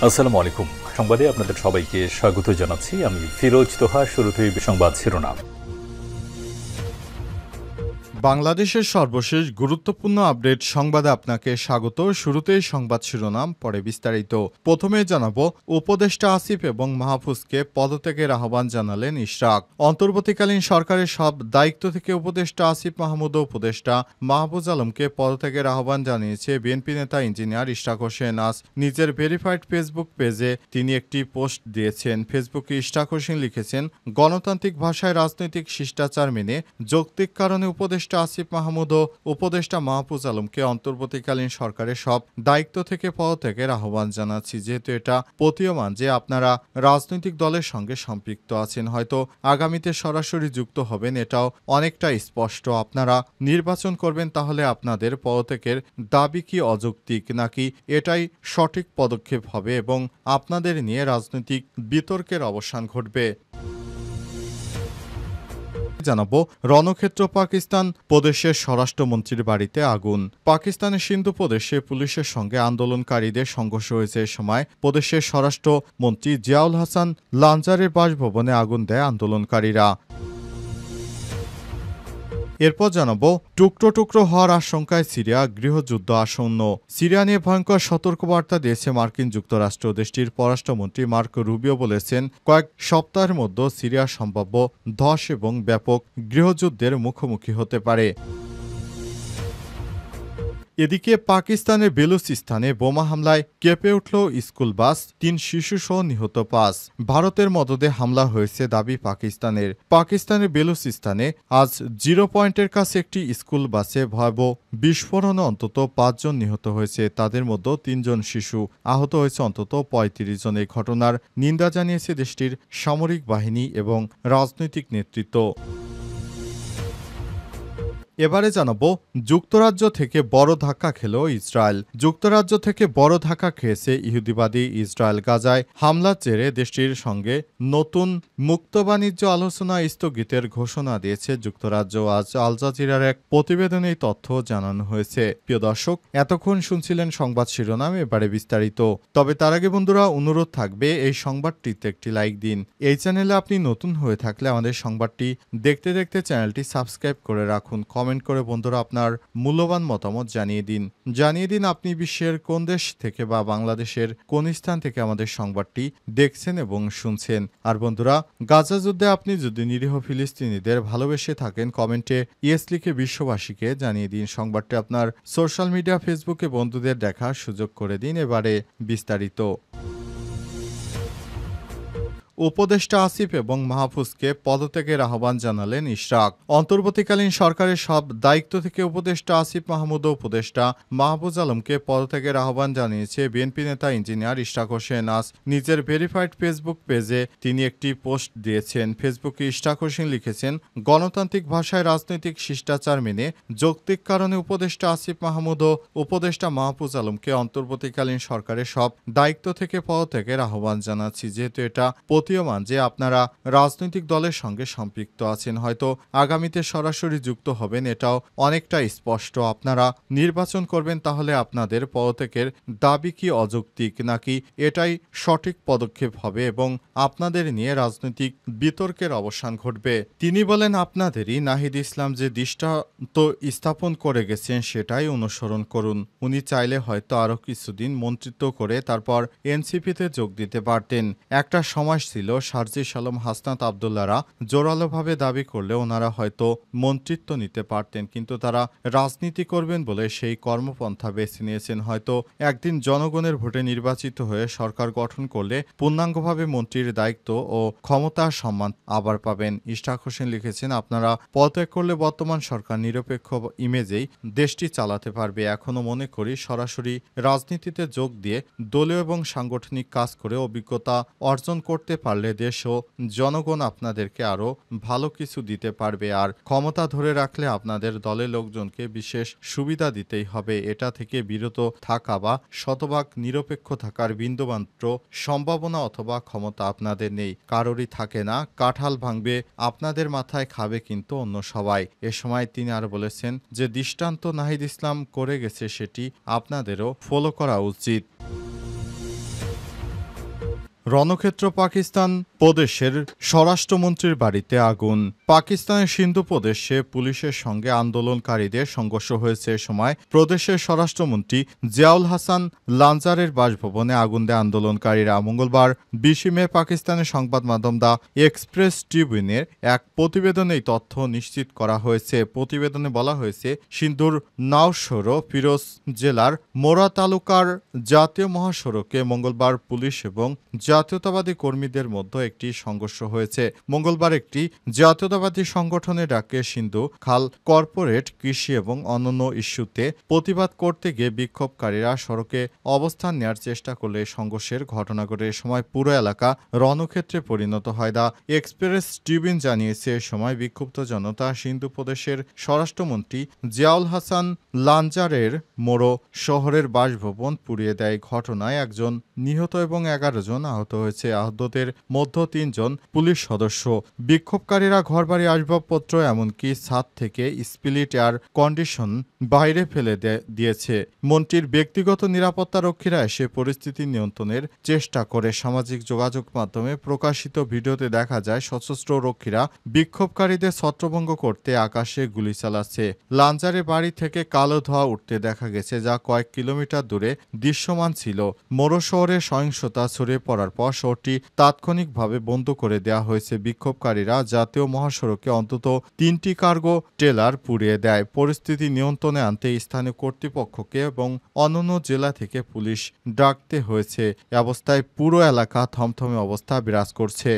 আসসালামু আলাইকুম। সংবাদে আপনাদের সবাইকে স্বাগত জানাচ্ছি। আমি ফিরোজ তোহা। শুরুতেই সংবাদ শিরোনাম। বাংলাদেশের সর্বশেষ গুরুত্বপূর্ণ আপডেট সংবাদে আপনাকে স্বাগত। শুরুতেই সংবাদ শিরোনাম, পরে বিস্তারিত। প্রথমে জানাবো, উপদেষ্টা আসিফ এবং মাহফুজকে পদত্যাগের আহ্বান জানালেন ইশরাক। অন্তর্বর্তীকালীন সরকারের সব দায়িত্ব থেকে উপদেষ্টা আসিফ মাহমুদ ও উপদেষ্টা মাহফুজ আলমকে পদত্যাগের আহ্বান জানিয়েছে বিএনপি নেতা ইঞ্জিনিয়ার ইশরাক হোসেন। আজ নিজের ভেরিফাইড ফেসবুক পেজে তিনি একটি পোস্ট দিয়েছেন। ফেসবুকে ইশরাক হোসেন লিখেছেন, গণতান্ত্রিক ভাষায় রাজনৈতিক শিষ্টাচার মেনে যৌক্তিক কারণে উপদেষ্টা আসিফ মাহমুদ ও উপদেষ্টা মাহফুজ আলমকে অন্তর্বর্তীকালীন সরকারের সব দায়িত্ব থেকে পদত্যাগের আহ্বান জানাচ্ছি। যেহেতু এটা প্রতীয়মান যে আপনারা রাজনৈতিক দলের সঙ্গে সম্পৃক্ত আছেন, হয়তো আগামীতে সরাসরি যুক্ত হবেন, এটাও অনেকটা স্পষ্ট। আপনারা নির্বাচন করবেন, তাহলে আপনাদের পদত্যাগের দাবি কি অযৌক্তিক, নাকি এটাই সঠিক পদক্ষেপ হবে এবং আপনাদের নিয়ে রাজনৈতিক বিতর্কের অবসান ঘটবে? জানাবো, রণক্ষেত্র পাকিস্তান প্রদেশের স্বরাষ্ট্রমন্ত্রীর বাড়িতে আগুন। পাকিস্তানের সিন্ধু প্রদেশে পুলিশের সঙ্গে আন্দোলনকারীদের সংঘর্ষ হয়েছে। এ সময় প্রদেশের স্বরাষ্ট্রমন্ত্রী জিয়াউল হাসান লাঞ্জারের বাসভবনে আগুন দেয় আন্দোলনকারীরা। এরপর জানাবো, টুকরো টুকরো হওয়ার আশঙ্কায় সিরিয়া, গৃহযুদ্ধ আসন্ন। সিরিয়া নিয়ে ভয়ঙ্কর সতর্কবার্তা দিয়েছে মার্কিন যুক্তরাষ্ট্র। দেশটির পররাষ্ট্রমন্ত্রী মার্ক রুবিও বলেছেন, কয়েক সপ্তাহের মধ্যে সিরিয়া সম্ভাব্য ধস এবং ব্যাপক গৃহযুদ্ধের মুখোমুখি হতে পারে। এদিকে পাকিস্তানের বেলুচিস্তানে বোমা হামলায় কেঁপে উঠল স্কুল বাস, ৩ শিশুসহ নিহত ৫। ভারতের মদদে হামলা হয়েছে দাবি পাকিস্তানের। পাকিস্তানের বেলুচিস্তানে আজ 0 পয়েন্টের কাছে একটি স্কুল বাসে ভয়াবহ বিস্ফোরণে অন্তত ৫ জন নিহত হয়েছে। তাদের মধ্যে ৩ জন শিশু। আহত হয়েছে অন্তত ৩৫ জন। এই ঘটনার নিন্দা জানিয়েছে দেশটির সামরিক বাহিনী এবং রাজনৈতিক নেতৃত্ব। এবারে জানাবো, যুক্তরাজ্য থেকে বড় ধাক্কা খেল ইসরায়েল। যুক্তরাজ্য থেকে বড় ধাক্কা খেয়েছে ইহুদিবাদী ইসরায়েল। গাজায় হামলার জেরে দেশটির সঙ্গে নতুন মুক্ত বাণিজ্য আলোচনা স্থগিতের ঘোষণা দিয়েছে যুক্তরাজ্য। আজ আল জাজিরার এক প্রতিবেদনে এই তথ্য জানানো হয়েছে। প্রিয় দর্শক, এতক্ষণ শুনছিলেন সংবাদ শিরোনাম, এবারে বিস্তারিত। তবে তার আগে বন্ধুরা, অনুরোধ থাকবে এই সংবাদটিতে একটি লাইক দিন। এই চ্যানেলে আপনি নতুন হয়ে থাকলে আমাদের সংবাদটি দেখতে দেখতে চ্যানেলটি সাবস্ক্রাইব করে রাখুন। কমেন্ট করে বন্ধুরা আপনার মূল্যবান মতামত জানিয়ে দিন আপনি বিশ্বের কোন দেশ থেকে বা বাংলাদেশের কোন স্থান থেকে আমাদের সংবাদটি দেখছেন এবং শুনছেন। আর বন্ধুরা, গাজা যুদ্ধে আপনি যদি নিরীহ ফিলিস্তিনিদের ভালোবেসে থাকেন, কমেন্টে ইয়েস লিখে বিশ্ববাসীকে জানিয়ে দিন। সংবাদটি আপনার সোশ্যাল মিডিয়া ফেসবুকে বন্ধুদের দেখার সুযোগ করে দিন। এবারে বিস্তারিত। উপদেষ্টা আসিফ এবং মাহফুজকে পদত্যাগের আহ্বান জানালেন ইশরাক। অন্তর্বর্তীকালীন সরকারের সব দায়িত্ব থেকে উপদেষ্টা আসিফ মাহমুদ ও উপদেষ্টা মাহফুজ আলমকে পদত্যাগের আহ্বান জানিয়েছে বিএনপি নেতা ইঞ্জিনিয়ার ইশরাক হোসেন। আজ নিজের ভেরিফাইড ফেসবুক পেজে তিনি একটি পোস্ট দিয়েছেন। ফেসবুকে ইশরাক হোসেন লিখেছেন, গণতান্ত্রিক ভাষায় রাজনৈতিক শিষ্টাচার মেনে যৌক্তিক কারণে উপদেষ্টা আসিফ মাহমুদ ও উপদেষ্টা মাহফুজ আলমকে অন্তর্বর্তীকালীন সরকারের সব দায়িত্ব থেকে পদত্যাগের আহ্বান জানাচ্ছি। যেহেতু এটা প্রতীয়মান যে আপনারা রাজনৈতিক দলের সঙ্গে সম্পৃক্ত আছেন, হয়তো আগামীতে সরাসরি যুক্ত হবেন, এটাও অনেকটা স্পষ্ট। আপনারা নির্বাচন করবেন, তাহলে আপনাদের পদত্যাগের দাবি কি অযৌক্তিক, নাকি এটাই সঠিক পদক্ষেপ হবে এবং আপনাদের নিয়ে রাজনৈতিক বিতর্কের অবসান ঘটবে। তিনি বলেন, আপনাদেরই নাহিদ ইসলাম যে দৃষ্টান্ত স্থাপন করে গেছেন সেটাই অনুসরণ করুন। উনি চাইলে হয়তো আরও কিছুদিন মন্ত্রিত্ব করে তারপর এনসিপিতে যোগ দিতে পারতেন। একটা সময় ছিল শারজিস আলম, হাসনাত আবদুল্লাহরা জোরালোভাবে দাবি করলে ওনারা হয়তো মন্ত্রিত্ব নিতে পারতেন, কিন্তু তারা রাজনীতি করবেন বলে সেই কর্মপন্থা বেছে নিয়েছেন। হয়তো একদিন জনগণের ভোটে নির্বাচিত হয়ে সরকার গঠন করলে পূর্ণাঙ্গভাবে মন্ত্রীর দায়িত্ব ও ক্ষমতার সম্মান আবার পাবেন। ইশরাক হোসেন লিখেছেন, আপনারা পদত্যাগ করলে বর্তমান সরকার নিরপেক্ষ ইমেজেই দেশটি চালাতে পারবে। এখনো মনে করি সরাসরি রাজনীতিতে যোগ দিয়ে দলীয় এবং সাংগঠনিক কাজ করে অভিজ্ঞতা অর্জন করতে পারলে দেশ ও জনগণ আপনাদেরকে আরও ভালো কিছু দিতে পারবে। আর ক্ষমতা ধরে রাখলে আপনাদের দলের লোকজনকে বিশেষ সুবিধা দিতেই হবে। এটা থেকে বিরত থাকা বা শতভাগ নিরপেক্ষ থাকার বিন্দুমাত্র সম্ভাবনা অথবা ক্ষমতা আপনাদের নেই, কারোরই থাকে না। কাঁঠাল ভাঙবে আপনাদের মাথায়, খাবে কিন্তু অন্য সবাই। এ সময় তিনি আরো বলেছেন যে দৃষ্টান্ত নাহিদ ইসলাম করে গেছে সেটি আপনাদেরও ফলো করা উচিত। রণক্ষেত্র পাকিস্তান প্রদেশের স্বরাষ্ট্রমন্ত্রীর বাড়িতে আগুন। পাকিস্তানের সিন্ধু প্রদেশে পুলিশের সঙ্গে আন্দোলনকারীদের সংঘর্ষ হয়েছে। এ সময় প্রদেশের স্বরাষ্ট্রমন্ত্রী জিয়াউল হাসান লাঞ্জারের বাসভবনে আগুন দেয় আন্দোলনকারীরা। মঙ্গলবার 20 মে পাকিস্তানের সংবাদ মাধ্যম দ্য এক্সপ্রেস ট্রিবিউনের এক প্রতিবেদনে এই তথ্য নিশ্চিত করা হয়েছে। প্রতিবেদনে বলা হয়েছে, সিন্ধুর নাওশহর ফিরোজ জেলার মোরা তালুকার জাতীয় মহাসড়কে মঙ্গলবার পুলিশ এবং জাতীয়তাবাদী কর্মীদের মধ্যে একটি সংঘর্ষ হয়েছে। মঙ্গলবার একটি জাতীয়তাবাদী সংগঠনের ডাকে সিন্ধু খাল কর্পোরেট কৃষি এবং অন্যান্য ইস্যুতে প্রতিবাদ করতে গিয়ে বিক্ষোভকারীরা সড়কে অবস্থান নেওয়ার চেষ্টা করলে সংঘর্ষের ঘটনা ঘটে। এ সময় পুরো এলাকা রণক্ষেত্রে পরিণত হয়। দ্য এক্সপ্রেস ট্রিবিউন জানিয়েছে, এ সময় বিক্ষুব্ধ জনতা সিন্ধু প্রদেশের স্বরাষ্ট্রমন্ত্রী জিয়াউল হাসান লাঞ্জারের মোরো শহরের বাসভবন পুড়িয়ে দেয়। ঘটনায় একজন নিহত এবং 11 জন আহত হয়েছে। আহতদের মধ্যে 3 জন পুলিশ সদস্য। বিক্ষোভকারীরা ঘরবাড়ি, আসবাবপত্র এমনকি ছাদ থেকে স্পিলিট এয়ার কন্ডিশন বাইরে ফেলে দিয়েছে। মন্ত্রীর ব্যক্তিগত নিরাপত্তারক্ষীরা এসে পরিস্থিতি নিয়ন্ত্রণের চেষ্টা করে। সামাজিক যোগাযোগ মাধ্যমে প্রকাশিত ভিডিওতে দেখা যায় সশস্ত্র রক্ষীরা বিক্ষোভকারীদের ছত্রভঙ্গ করতে আকাশে গুলি চালাচ্ছে। লাঞ্জারে বাড়ি থেকে কালো ধোঁয়া উঠতে দেখা গেছে, যা কয়েক কিলোমিটার দূরে দৃশ্যমান ছিল। মোরো শহরে সহিংসতা ছড়িয়ে পড়ার পর শহরটি তাৎক্ষণিকভাবে বন্ধ করে দেওয়া হয়েছে। বিক্ষোভকারীরা জাতীয় মহাসড়কে অন্তত 3টি কার্গো ট্রেলার পুড়িয়ে দেয়। পরিস্থিতি নিয়ন্ত্রণে আনতে স্থানীয় কর্তৃপক্ষকে এবং অন্যান্য জেলা থেকে পুলিশ ডাকতে হয়েছে। এ অবস্থায় পুরো এলাকা থমথমে অবস্থা বিরাজ করছে।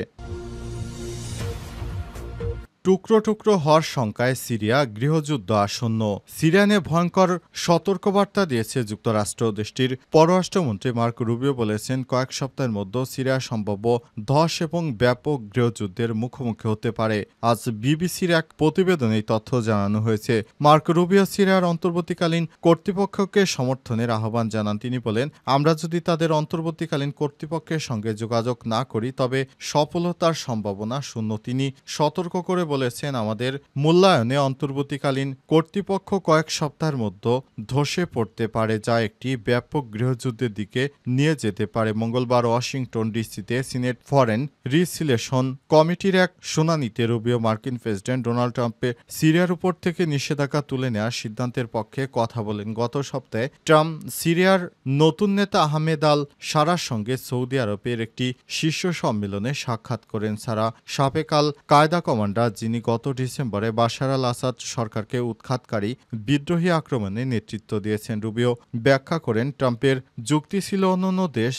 টুকরো টুকরো হওয়ার শঙ্কায় সিরিয়া, গৃহযুদ্ধ আসন্ন। সিরিয়া নিয়ে ভয়ঙ্কর সতর্কবার্তা দিয়েছে যুক্তরাষ্ট্র। দেশটির পররাষ্ট্রমন্ত্রী মার্ক রুবিও বলেছেন, কয়েক সপ্তাহের মধ্যে সিরিয়া সম্ভাব্য ধস এবং ব্যাপক গৃহযুদ্ধের মুখোমুখি হতে পারে। আজ বিবিসির এক প্রতিবেদনে এই তথ্য জানানো হয়েছে। মার্ক রুবিও সিরিয়ার অন্তর্বর্তীকালীন কর্তৃপক্ষকে সমর্থনের আহ্বান জানান। তিনি বলেন, আমরা যদি তাদের অন্তর্বর্তীকালীন কর্তৃপক্ষের সঙ্গে যোগাযোগ না করি তবে সফলতার সম্ভাবনা শূন্য। তিনি সতর্ক করে বলেছেন, আমাদের মূল্যায়নে অন্তর্বর্তীকালীন কর্তৃপক্ষ কয়েক সপ্তাহের মধ্যে ধসে পড়তে পারে, যা একটি ব্যাপক গৃহযুদ্ধের দিকে নিয়ে যেতে পারে। মঙ্গলবার ওয়াশিংটন ডিসিতে সিনেট ফরেন রিলেশন কমিটির এক শুনানিতে রুবিও মার্কিন প্রেসিডেন্ট ডোনাল্ড ট্রাম্পের সিরিয়ার উপর থেকে নিষেধাজ্ঞা তুলে নেওয়ার সিদ্ধান্তের পক্ষে কথা বলেন। গত সপ্তাহে ট্রাম্প সিরিয়ার নতুন নেতা আহমেদ আল সারার সঙ্গে সৌদি আরবের একটি শীর্ষ সম্মেলনে সাক্ষাৎ করেন। সারা সাবেক আল কায়দা কমান্ডার, যিনি গত ডিসেম্বরে বাশার আল আসাদ সরকারকে উৎখাতকারী বিদ্রোহী আক্রমণে নেতৃত্ব দিয়েছেন। রুবিও ব্যাখ্যা করেন, ট্রাম্পের যুক্তি ছিল অন্যান্য দেশ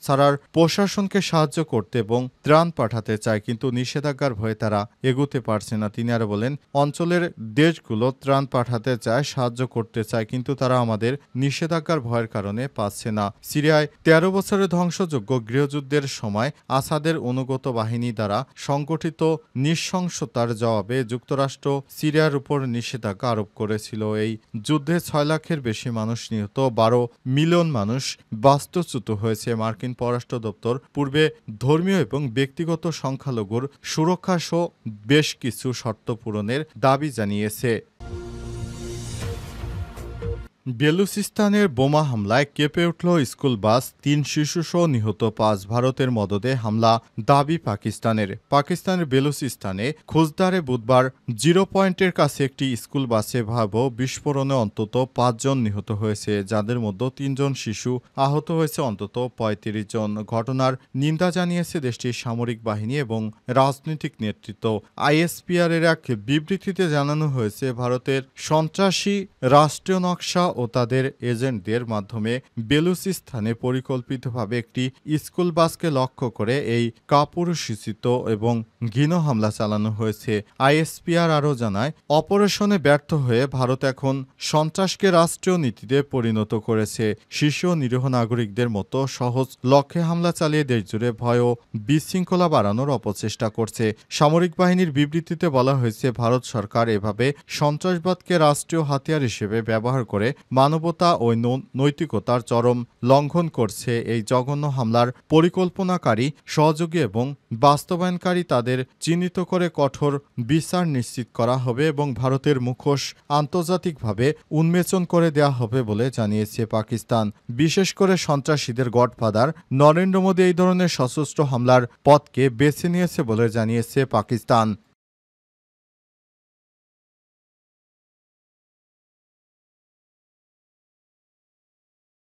সারার প্রশাসনকে সাহায্য করতে এবং ত্রাণ পাঠাতে চায়, কিন্তু নিষেধাজ্ঞার ভয়ে তারা এগুতে পারছে না। তিনি আরো বলেন, অঞ্চলের দেশগুলো ত্রাণ পাঠাতে চায়, সাহায্য করতে চায়, কিন্তু তারা আমাদের নিষেধাজ্ঞার ভয়ের কারণে পাচ্ছে না। সিরিয়ায় 13 বছরের ধ্বংসযোগ্য গৃহযুদ্ধের সময় আসাদের অনুগত বাহিনী দ্বারা সংগঠিত নৃশংসতার জবাবে যুক্তরাষ্ট্র সিরিয়ার উপর নিষেধাজ্ঞা আরোপ করেছিল। এই যুদ্ধে 6 লাখের বেশি মানুষ নিহত, 12 মিলিয়ন মানুষ বাস্তুচ্যুত হয়েছে। মার্কিন পররাষ্ট্র দপ্তর পূর্বে ধর্মীয় এবং ব্যক্তিগত সংখ্যালঘুর সুরক্ষা সহ বেশ কিছু শর্ত পূরণের দাবি জানিয়েছে। বেলুচিস্তানের বোমা হামলায় কেঁপে উঠল স্কুল বাস, 3 শিশুসহ নিহত 5। ভারতের মদদে হামলা দাবি পাকিস্তানের। পাকিস্তানের বেলুচিস্তানে খুজদারে বুধবার 0 পয়েন্টের কাছে একটি স্কুল বাসে ভয়াবহ বিস্ফোরণে অন্তত 5 জন নিহত হয়েছে, যাদের মধ্যে 3 জন শিশু। আহত হয়েছে অন্তত 35 জন। ঘটনার নিন্দা জানিয়েছে দেশটির সামরিক বাহিনী এবং রাজনৈতিক নেতৃত্ব। আইএসপিআর এর এক বিবৃতিতে জানানো হয়েছে, ভারতের সন্ত্রাসী রাষ্ট্রীয় নকশা ও তাদের এজেন্টদের মাধ্যমে বেলুচিস্তানে পরিকল্পিতভাবে একটি স্কুল বাসকে লক্ষ্য করে এই কাপুরুষোচিত এবং ঘৃণ্য হামলা চালানো হয়েছে। আইএসপিআর আরও জানায়, অপারেশনে ব্যর্থ হয়ে ভারত এখন সন্ত্রাসকে রাষ্ট্রীয় নীতিতে পরিণত করেছে। শিশু ও নিরীহ নাগরিকদের মতো সহজ লক্ষ্যে হামলা চালিয়ে দেশজুড়ে ভয় ও বিশৃঙ্খলা বাড়ানোর অপচেষ্টা করছে। সামরিক বাহিনীর বিবৃতিতে বলা হয়েছে, ভারত সরকার এভাবে সন্ত্রাসবাদকে রাষ্ট্রীয় হাতিয়ার হিসেবে ব্যবহার করে মানবতা ও নৈতিকতার চরম লঙ্ঘন করছে। এই জঘন্য হামলার পরিকল্পনাকারী, সহযোগী এবং বাস্তবায়নকারী তাদের চিহ্নিত করে কঠোর বিচার নিশ্চিত করা হবে এবং ভারতের মুখোশ আন্তর্জাতিকভাবে উন্মোচন করে দেওয়া হবে বলে জানিয়েছে পাকিস্তান। বিশেষ করে সন্ত্রাসীদের গডফাদার নরেন্দ্র মোদী এই ধরনের সশস্ত্র হামলার পথকে বেছে নিয়েছে বলে জানিয়েছে পাকিস্তান।